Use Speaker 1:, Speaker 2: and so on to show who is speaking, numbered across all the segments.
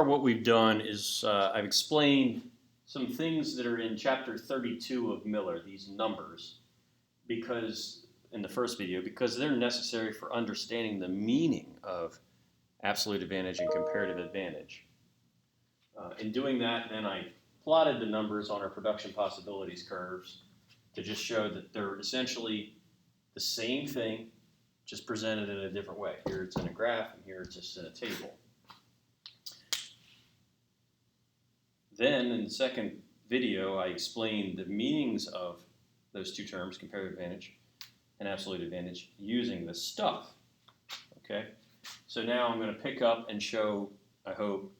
Speaker 1: What we've done is I've explained some things that are in chapter 32 of Miller, these numbers, because in the first video, because they're necessary for understanding the meaning of absolute advantage and comparative advantage. In doing that, then I plotted the numbers on our production possibilities curves to just show that they're essentially the same thing, just presented in a different way. Here it's in a graph, and here it's just in a table. Then, in the second video, I explained the meanings of those two terms, comparative advantage and absolute advantage, using this stuff. Okay? So now I'm going to pick up and show, I hope,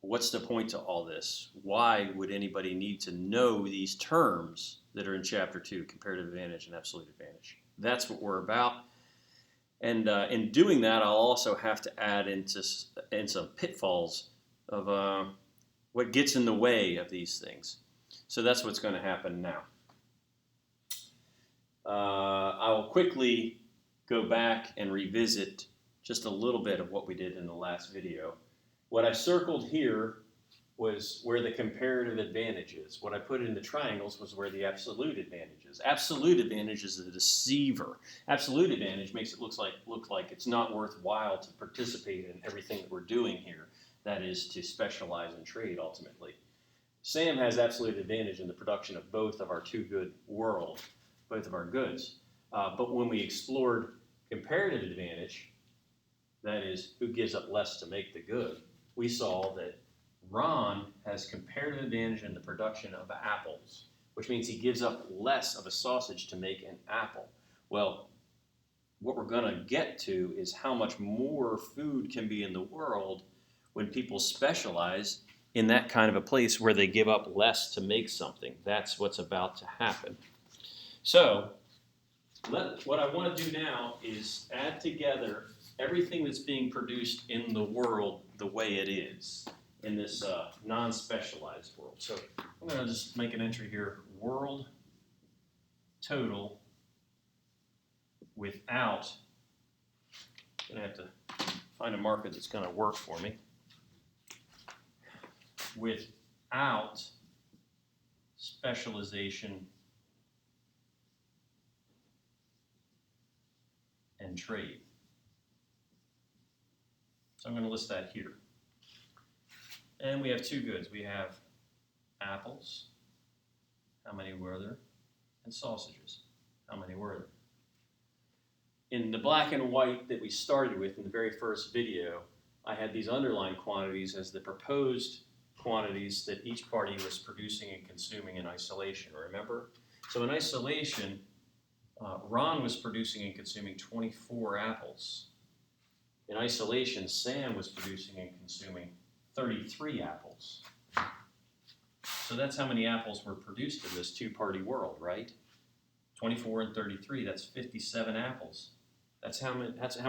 Speaker 1: what's the point to all this? Why would anybody need to know these terms that are in Chapter 2, comparative advantage and absolute advantage? That's what we're about. And in doing that, I'll also have to add in some pitfalls of what gets in the way of these things. So that's what's going to happen now. I will quickly go back and revisit just a little bit of what we did in the last video. What I circled here was where the comparative advantage is. What I put in the triangles was where the absolute advantage is. Absolute advantage is the deceiver. Absolute advantage makes it look like it's not worthwhile to participate in everything that we're doing here. That is to specialize in trade ultimately. Sam has absolute advantage in the production of both of our two-good world, both of our goods. But when we explored comparative advantage, that is, who gives up less to make the good, we saw that Ron has comparative advantage in the production of apples, which means he gives up less of a sausage to make an apple. Well, what we're going to get to is how much more food can be in the world when people specialize in that kind of a place where they give up less to make something. That's what's about to happen. So, what I want to do now is add together everything that's being produced in the world the way it is in this non-specialized world. So I'm going to just make an entry here, world total without, I'm going to have to find a marker that's going to work for me, without specialization and trade. So I'm going to list that here. And we have two goods. We have apples, how many were there, and sausages, how many were there. In the black and white that we started with in the very first video, I had these underlined quantities as the proposed quantities that each party was producing and consuming in isolation, remember? So in isolation, Ron was producing and consuming 24 apples. In isolation, Sam was producing and consuming 33 apples. So that's how many apples were produced in this two-party world, right? 24 and 33, that's 57 apples. That's how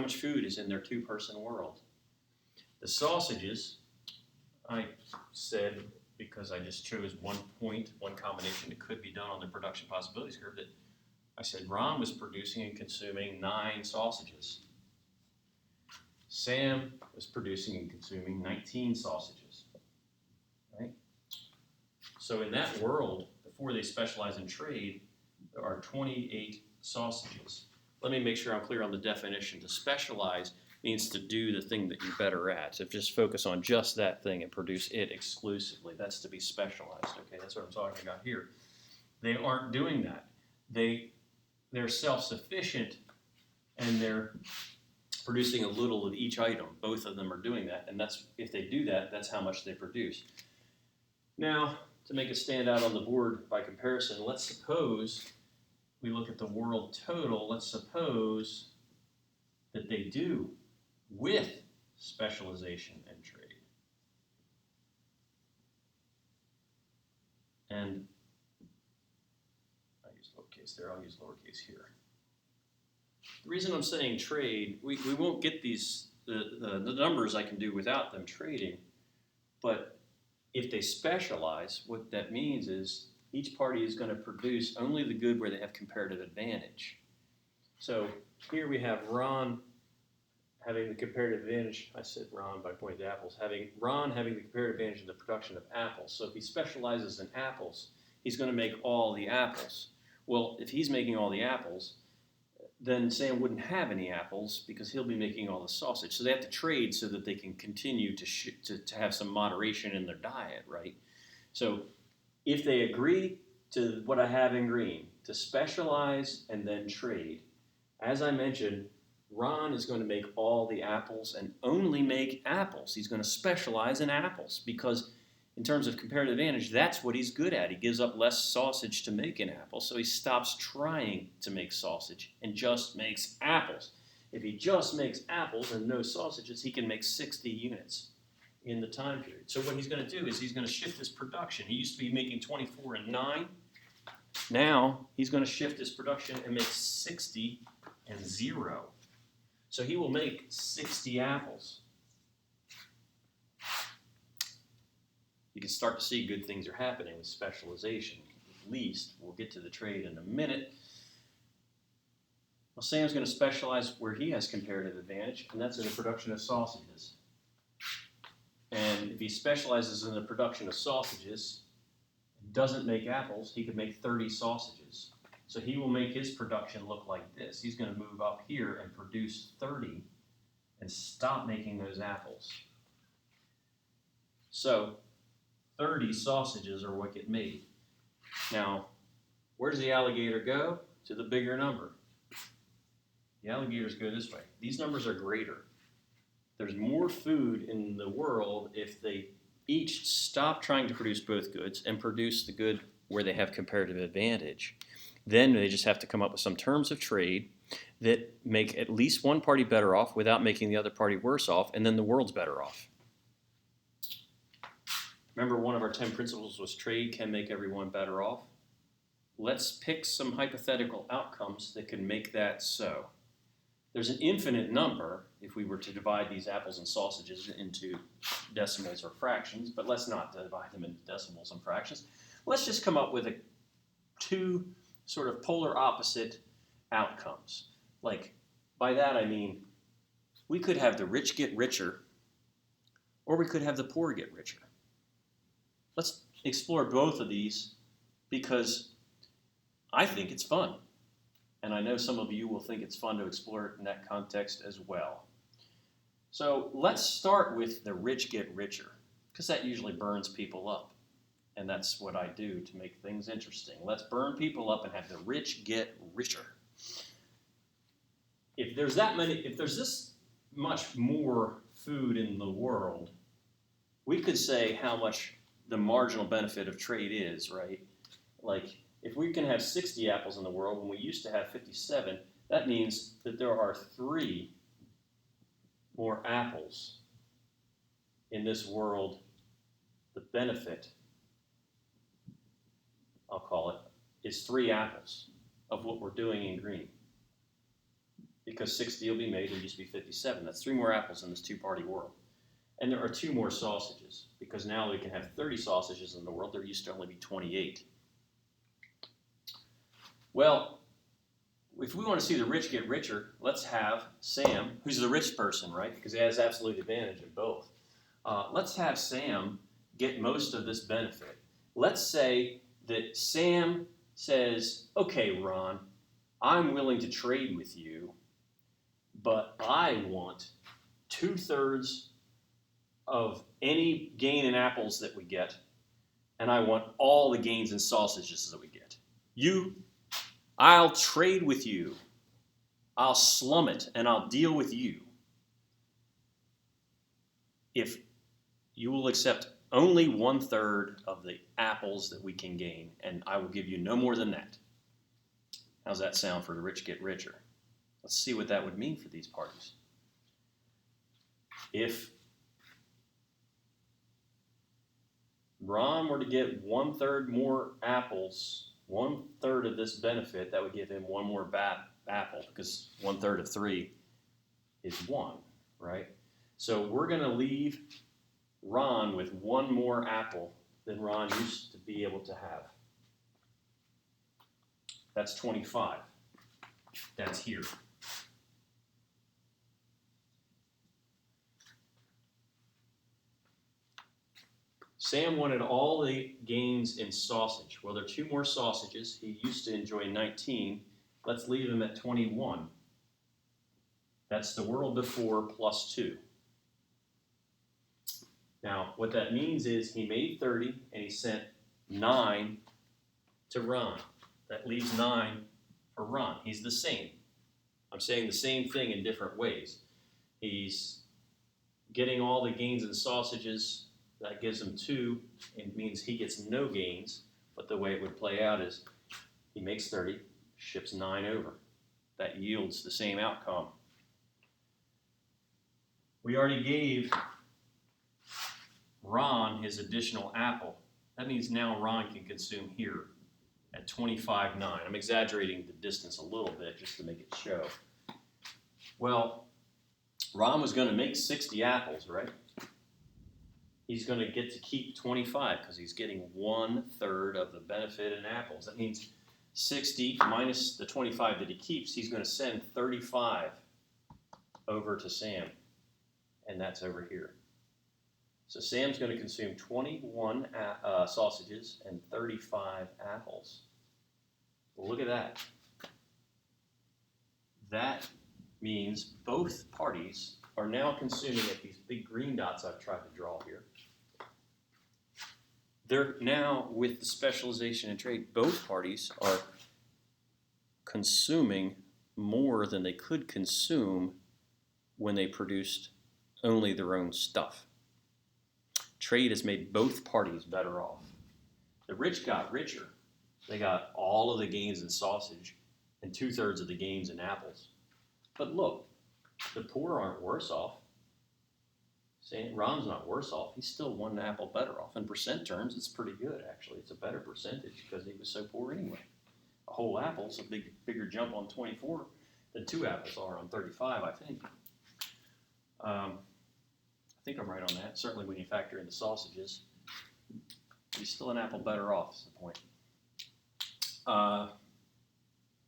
Speaker 1: much food is in their two-person world. The sausages, I said, because I just chose one combination that could be done on the production possibilities curve, that I said Ron was producing and consuming 9 sausages. Sam was producing and consuming 19 sausages. Right? So in that world, before they specialize in trade, there are 28 sausages. Let me make sure I'm clear on the definition. To specialize means to do the thing that you're better at. So just focus on just that thing and produce it exclusively. That's to be specialized. Okay, that's what I'm talking about here. They aren't doing that. They're self-sufficient and they're producing a little of each item. Both of them are doing that, and that's, if they do that, that's how much they produce. Now, to make it stand out on the board by comparison, let's suppose we look at the world total. Let's suppose that they do with specialization and trade. And I use lowercase there, I'll use lowercase here. The reason I'm saying trade, we won't get these the numbers I can do without them trading, but if they specialize, what that means is each party is going to produce only the good where they have comparative advantage. So here we have Ron having the comparative advantage, I said Ron by pointing to apples, Ron having the comparative advantage in the production of apples. So if he specializes in apples, he's going to make all the apples. Well, if he's making all the apples, then Sam wouldn't have any apples because he'll be making all the sausage. So they have to trade so that they can continue to have some moderation in their diet, right? So if they agree to what I have in green, to specialize and then trade, as I mentioned, Ron is going to make all the apples and only make apples. He's going to specialize in apples because in terms of comparative advantage, that's what he's good at. He gives up less sausage to make an apple, so he stops trying to make sausage and just makes apples. If he just makes apples and no sausages, he can make 60 units in the time period. So what he's going to do is he's going to shift his production. He used to be making 24 and 9. Now he's going to shift his production and make 60 and 0. So he will make 60 apples. You can start to see good things are happening with specialization. At least, we'll get to the trade in a minute. Well, Sam's going to specialize where he has comparative advantage, and that's in the production of sausages. And if he specializes in the production of sausages, doesn't make apples, he could make 30 sausages. So he will make his production look like this. He's going to move up here and produce 30 and stop making those apples. So 30 sausages are what get made. Now, where does the alligator go? To the bigger number. The alligators go this way. These numbers are greater. There's more food in the world if they each stop trying to produce both goods and produce the good where they have comparative advantage. Then they just have to come up with some terms of trade that make at least one party better off without making the other party worse off, and then the world's better off. Remember, one of our 10 principles was trade can make everyone better off. Let's pick some hypothetical outcomes that can make that so. There's an infinite number if we were to divide these apples and sausages into decimals or fractions, but let's not divide them into decimals and fractions. Let's just come up with two sort of polar opposite outcomes. Like, by that I mean, we could have the rich get richer, or we could have the poor get richer. Let's explore both of these because I think it's fun. And I know some of you will think it's fun to explore it in that context as well. So let's start with the rich get richer, because that usually burns people up. And that's what I do to make things interesting. Let's burn people up and have the rich get richer. If there's this much more food in the world, we could say how much the marginal benefit of trade is, right? Like, if we can have 60 apples in the world when we used to have 57, that means that there are 3 more apples in this world. The benefit, I'll call it, is 3 apples of what we're doing in green. Because 60 will be made and used to be 57. That's 3 more apples in this two-party world. And there are 2 more sausages, because now we can have 30 sausages in the world. There used to only be 28. Well, if we want to see the rich get richer, let's have Sam, who's the rich person, right? Because he has absolute advantage in both. Let's have Sam get most of this benefit. Let's say that Sam says, okay, Ron, I'm willing to trade with you, but I want 2/3 of any gain in apples that we get, and I want all the gains in sausages that we get. I'll trade with you. I'll slum it, and I'll deal with you if you will accept only 1/3 of the apples that we can gain, and I will give you no more than that. How's that sound for the rich get richer? Let's see what that would mean for these parties. If Ron were to get 1/3 more apples, 1/3 of this benefit, that would give him 1 more apple, because 1/3 of 3 is 1, right? So we're going to leave Ron with 1 more apple than Ron used to be able to have. That's 25. That's here. Sam wanted all the gains in sausage. Well, there are 2 more sausages. He used to enjoy 19. Let's leave him at 21. That's the world before plus 2. Now, what that means is he made 30 and he sent 9 to Ron. That leaves 9 for Ron. He's the same. I'm saying the same thing in different ways. He's getting all the gains in sausages. That gives him 2. It means he gets no gains. But the way it would play out is he makes 30, ships 9 over. That yields the same outcome. We already gave Ron his additional apple. That means now Ron can consume here at 25.9. I'm exaggerating the distance a little bit just to make it show. Well, Ron was going to make 60 apples, right? He's going to get to keep 25 because he's getting 1/3 of the benefit in apples. That means 60 minus the 25 that he keeps, he's going to send 35 over to Sam. And that's over here. So Sam's going to consume 21 sausages and 35 apples. Well, look at that. That means both parties are now consuming at these big green dots I've tried to draw here. They're now, with the specialization in trade, both parties are consuming more than they could consume when they produced only their own stuff. Trade has made both parties better off. The rich got richer. They got all of the gains in sausage and 2/3 of the gains in apples. But look, the poor aren't worse off. Ron's not worse off. He's still 1 apple better off. In percent terms, it's pretty good, actually. It's a better percentage because he was so poor anyway. A whole apple's a bigger jump on 24 than 2 apples are on 35, I think. I think I'm right on that. Certainly when you factor in the sausages. He's still an apple better off, is the point.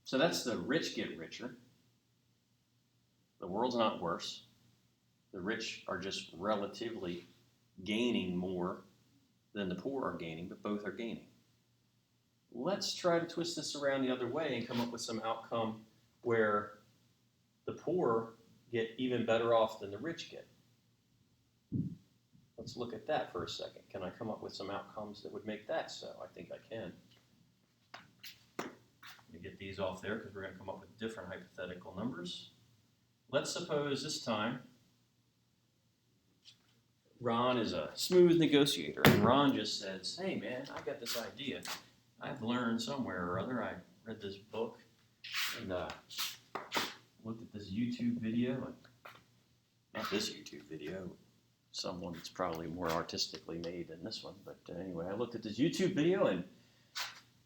Speaker 1: So that's the rich get richer. The world's not worse. The rich are just relatively gaining more than the poor are gaining, but both are gaining. Let's try to twist this around the other way and come up with some outcome where the poor get even better off than the rich get. Let's look at that for a second. Can I come up with some outcomes that would make that so? I think I can. Let me get these off there because we're going to come up with different hypothetical numbers. Let's suppose this time Ron is a smooth negotiator, and Ron just says, hey man, I got this idea. I've learned somewhere or other, I read this book and looked at this YouTube video, and not this YouTube video, someone that's probably more artistically made than this one, but anyway, I looked at this YouTube video and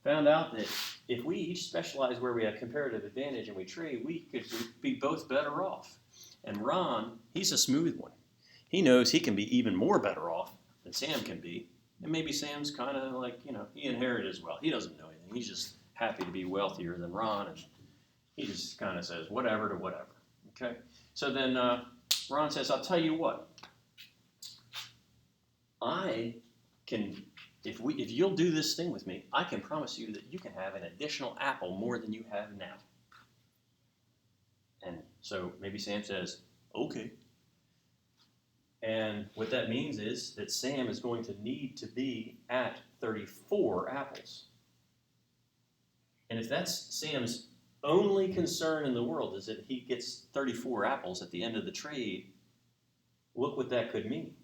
Speaker 1: found out that if we each specialize where we have comparative advantage and we trade, we could be both better off. And Ron, he's a smooth one. He knows he can be even more better off than Sam can be. And maybe Sam's kind of like, he inherited as well. He doesn't know anything. He's just happy to be wealthier than Ron. And he just kind of says whatever to whatever. Okay? So then Ron says, I'll tell you what. I can, if you'll do this thing with me, I can promise you that you can have an additional apple more than you have now. And so maybe Sam says, okay. And what that means is that Sam is going to need to be at 34 apples. And if that's Sam's only concern in the world is that he gets 34 apples at the end of the trade, look what that could mean.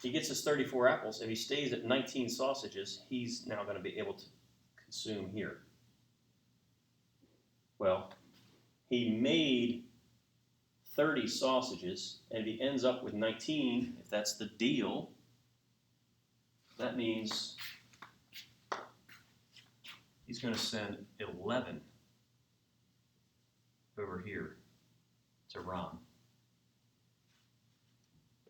Speaker 1: He gets his 34 apples. If he stays at 19 sausages, he's now going to be able to consume here. Well, he made 30 sausages, and if he ends up with 19, if that's the deal, that means he's going to send 11 over here to Ron.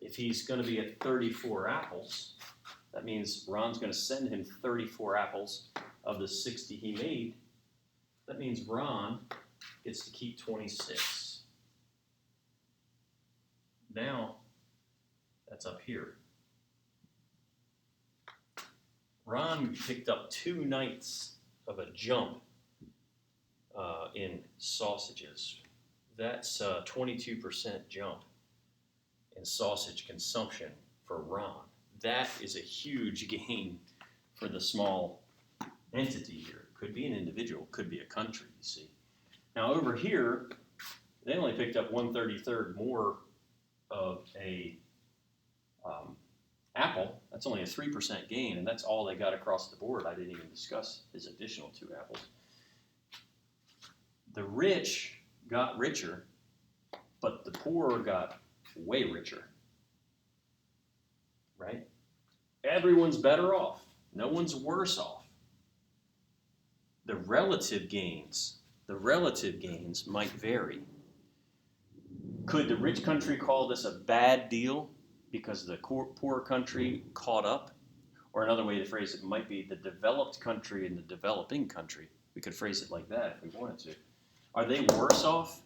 Speaker 1: If he's going to be at 34 apples, that means Ron's going to send him 34 apples of the 60 he made. That means Ron gets to keep 26. Now, that's up here. Ron picked up 2/9 of a jump in sausages. That's a 22% jump in sausage consumption for Ron. That is a huge gain for the small entity here. Could be an individual, could be a country, you see. Now over here, they only picked up 1/33 more of a apple. That's only a 3% gain, and that's all they got across the board. I didn't even discuss his additional 2 apples. The rich got richer, but the poor got way richer, right? Everyone's better off. No one's worse off. The relative gains might vary. Could the rich country call this a bad deal because the poor country caught up? Or another way to phrase it might be the developed country and the developing country. We could phrase it like that if we wanted to. Are they worse off?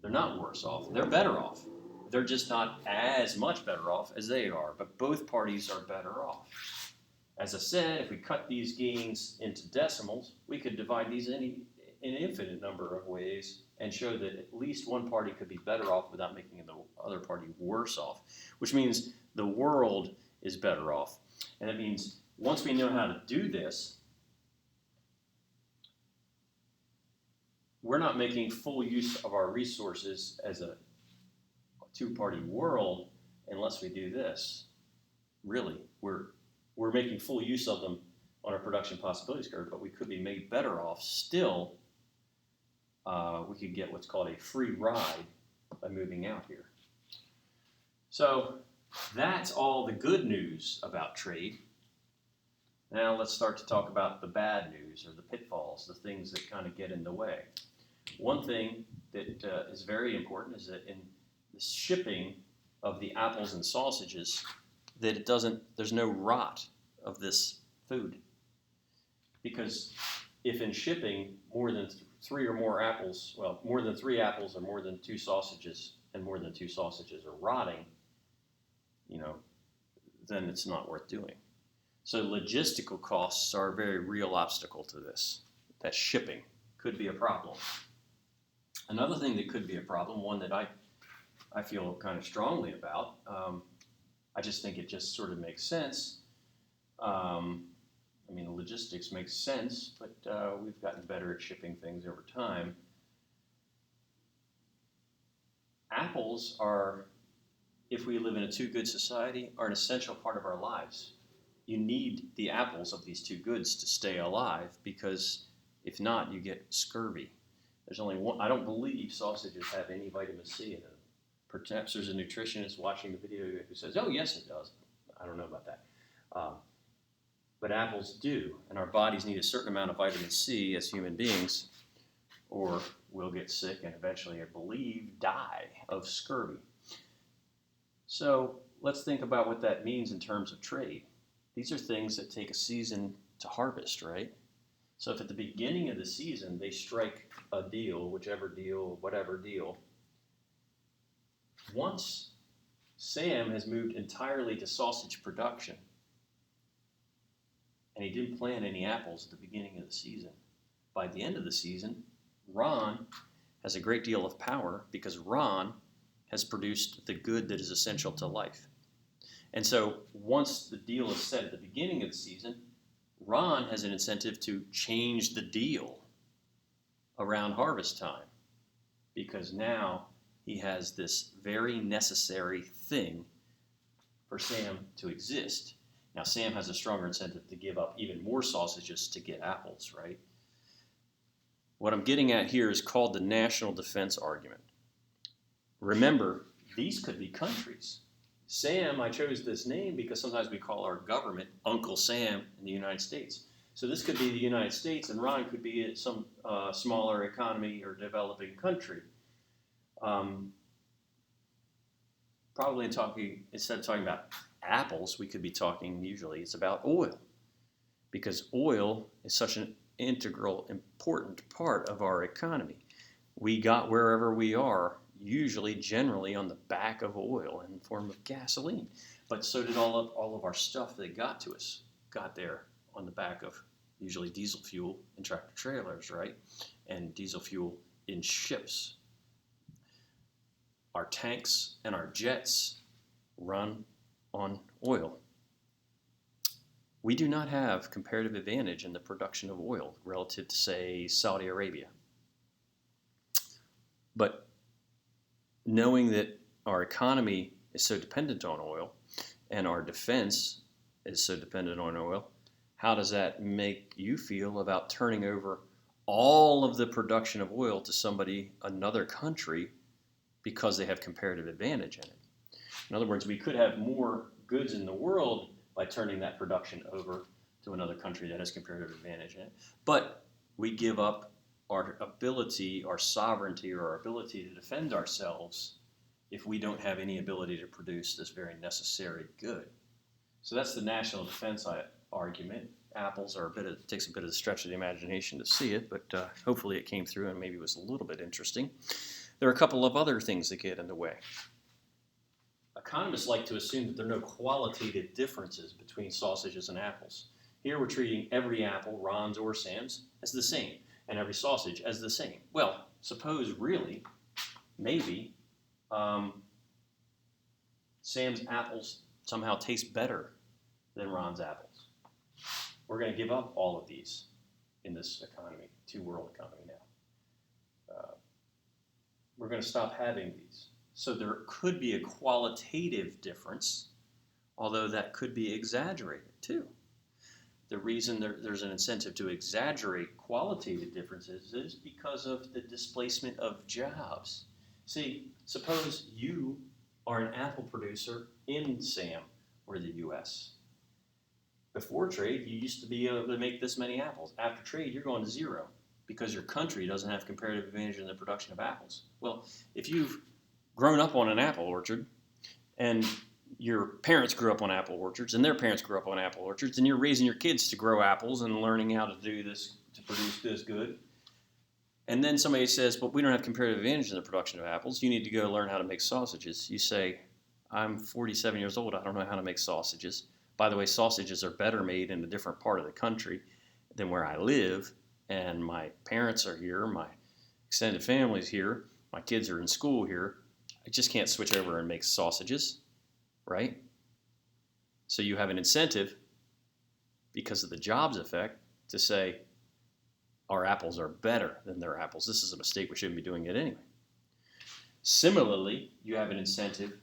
Speaker 1: They're not worse off. They're better off. They're just not as much better off as they are, but both parties are better off. As I said, if we cut these gains into decimals, we could divide these in an infinite number of ways and show that at least one party could be better off without making the other party worse off, which means the world is better off. And it means once we know how to do this, we're not making full use of our resources as a two-party world unless we do this. Really, we're making full use of them on our production possibilities curve, but we could be made better off still. We could get what's called a free ride by moving out here. So that's all the good news about trade. Now let's start to talk about the bad news, or the pitfalls, the things that kind of get in the way. One thing that is very important is that in the shipping of the apples and sausages, that there's no rot of this food. Because if in shipping more than 3 or more apples, well, more than 3 apples or more than 2 sausages, and more than 2 sausages are rotting, then it's not worth doing. So logistical costs are a very real obstacle to this. That shipping could be a problem. Another thing that could be a problem, one that I feel kind of strongly about, I just think it just sort of makes sense. The logistics makes sense, but we've gotten better at shipping things over time. Apples are, if we live in a two-good society, are an essential part of our lives. You need the apples of these 2 goods to stay alive, because if not, you get scurvy. There's only one. I don't believe sausages have any vitamin C in them. Perhaps there's a nutritionist watching the video who says, oh, yes, it does. I don't know about that. But apples do, and our bodies need a certain amount of vitamin C as human beings, or we'll get sick and eventually, I believe, die of scurvy. So let's think about what that means in terms of trade. These are things that take a season to harvest, right? So if at the beginning of the season they strike a deal, whichever deal, whatever deal, once Sam has moved entirely to sausage production, and he didn't plant any apples at the beginning of the season, by the end of the season, Ron has a great deal of power because Ron has produced the good that is essential to life. And so once the deal is set at the beginning of the season, Ron has an incentive to change the deal around harvest time, because now he has this very necessary thing for Sam to exist. Now Sam has a stronger incentive to give up even more sausages to get apples, right? What I'm getting at here is called the national defense argument. Remember, these could be countries. Sam, I chose this name because sometimes we call our government Uncle Sam in the United States. So this could be the United States, and Ron could be some smaller economy or developing country. Probably instead of talking about apples, we could be talking, usually it's about oil, because oil is such an integral, important part of our economy. We got wherever we are, usually, generally, on the back of oil in the form of gasoline. But so did all of our stuff that got to us. got there on the back of usually diesel fuel in tractor trailers, right? And diesel fuel in ships. Our tanks and our jets run on oil. We do not have comparative advantage in the production of oil relative to, say, Saudi Arabia. But knowing that our economy is so dependent on oil and our defense is so dependent on oil, how does that make you feel about turning over all of the production of oil to another country, because they have comparative advantage in it? In other words, we could have more goods in the world by turning that production over to another country that has comparative advantage in it. But we give up our ability, our sovereignty, or our ability to defend ourselves if we don't have any ability to produce this very necessary good. So that's the national defense argument. Apples are it takes a bit of the stretch of the imagination to see it, but hopefully it came through and maybe was a little bit interesting. There are a couple of other things that get in the way. Economists like to assume that there are no qualitative differences between sausages and apples. Here we're treating every apple, Ron's or Sam's, as the same, and every sausage as the same. Well, suppose really, maybe, Sam's apples somehow taste better than Ron's apples. We're going to give up all of these in this economy, two-world economy now. We're going to stop having these. So there could be a qualitative difference, although that could be exaggerated too. The reason there's an incentive to exaggerate qualitative differences is because of the displacement of jobs. See, suppose you are an apple producer in SAM or the U.S. Before trade, you used to be able to make this many apples. After trade, you're going to zero because your country doesn't have comparative advantage in the production of apples. Well, if you've grown up on an apple orchard and your parents grew up on apple orchards and their parents grew up on apple orchards, and you're raising your kids to grow apples and learning how to do this, to produce this good, and then somebody says, but we don't have comparative advantage in the production of apples, you need to go learn how to make sausages. You say, I'm 47 years old, I don't know how to make sausages. By the way, sausages are better made in a different part of the country than where I live, and my parents are here, my extended family's here, my kids are in school here. I just can't switch over and make sausages, right? So you have an incentive, because of the jobs effect, to say our apples are better than their apples. This is a mistake. We shouldn't be doing it anyway. Similarly, you have an incentive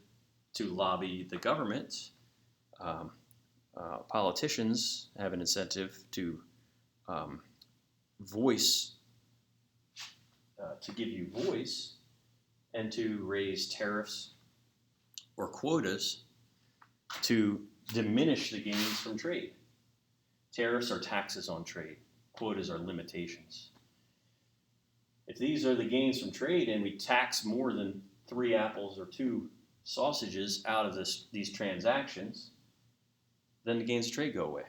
Speaker 1: to lobby the government. Politicians have an incentive to to give you voice, and to raise tariffs or quotas to diminish the gains from trade. Tariffs are taxes on trade. Quotas are limitations. If these are the gains from trade and we tax more than 3 apples or 2 sausages out of these transactions, then the gains of trade go away.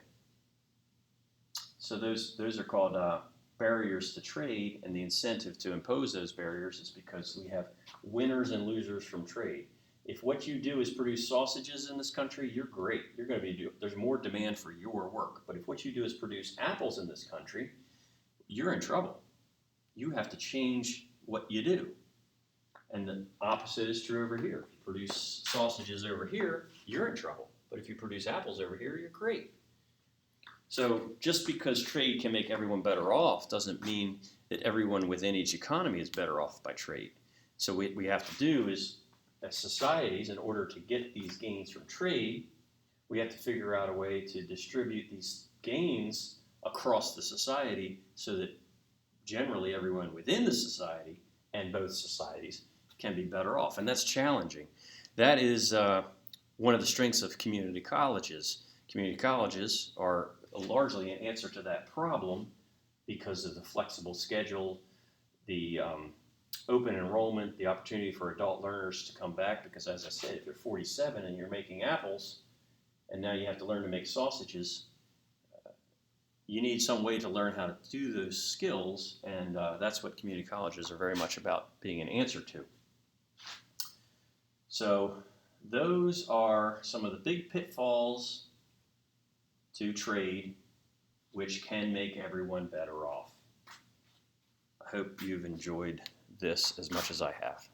Speaker 1: So those are called barriers to trade, and the incentive to impose those barriers is because we have winners and losers from trade. If what you do is produce sausages in this country, you're great. You're going to be there's more demand for your work. But if what you do is produce apples in this country, you're in trouble. You have to change what you do. And the opposite is true over here. If you produce sausages over here, you're in trouble. But if you produce apples over here, you're great. So just because trade can make everyone better off doesn't mean that everyone within each economy is better off by trade. So what we have to do is, as societies, in order to get these gains from trade, we have to figure out a way to distribute these gains across the society so that generally everyone within the society and both societies can be better off. And that's challenging. That is one of the strengths of community colleges. Community colleges are largely an answer to that problem because of the flexible schedule, the open enrollment, the opportunity for adult learners to come back, because as I said, if you're 47 and you're making apples and now you have to learn to make sausages, you need some way to learn how to do those skills, and that's what community colleges are very much about being an answer to. So those are some of the big pitfalls to trade, which can make everyone better off. I hope you've enjoyed this as much as I have.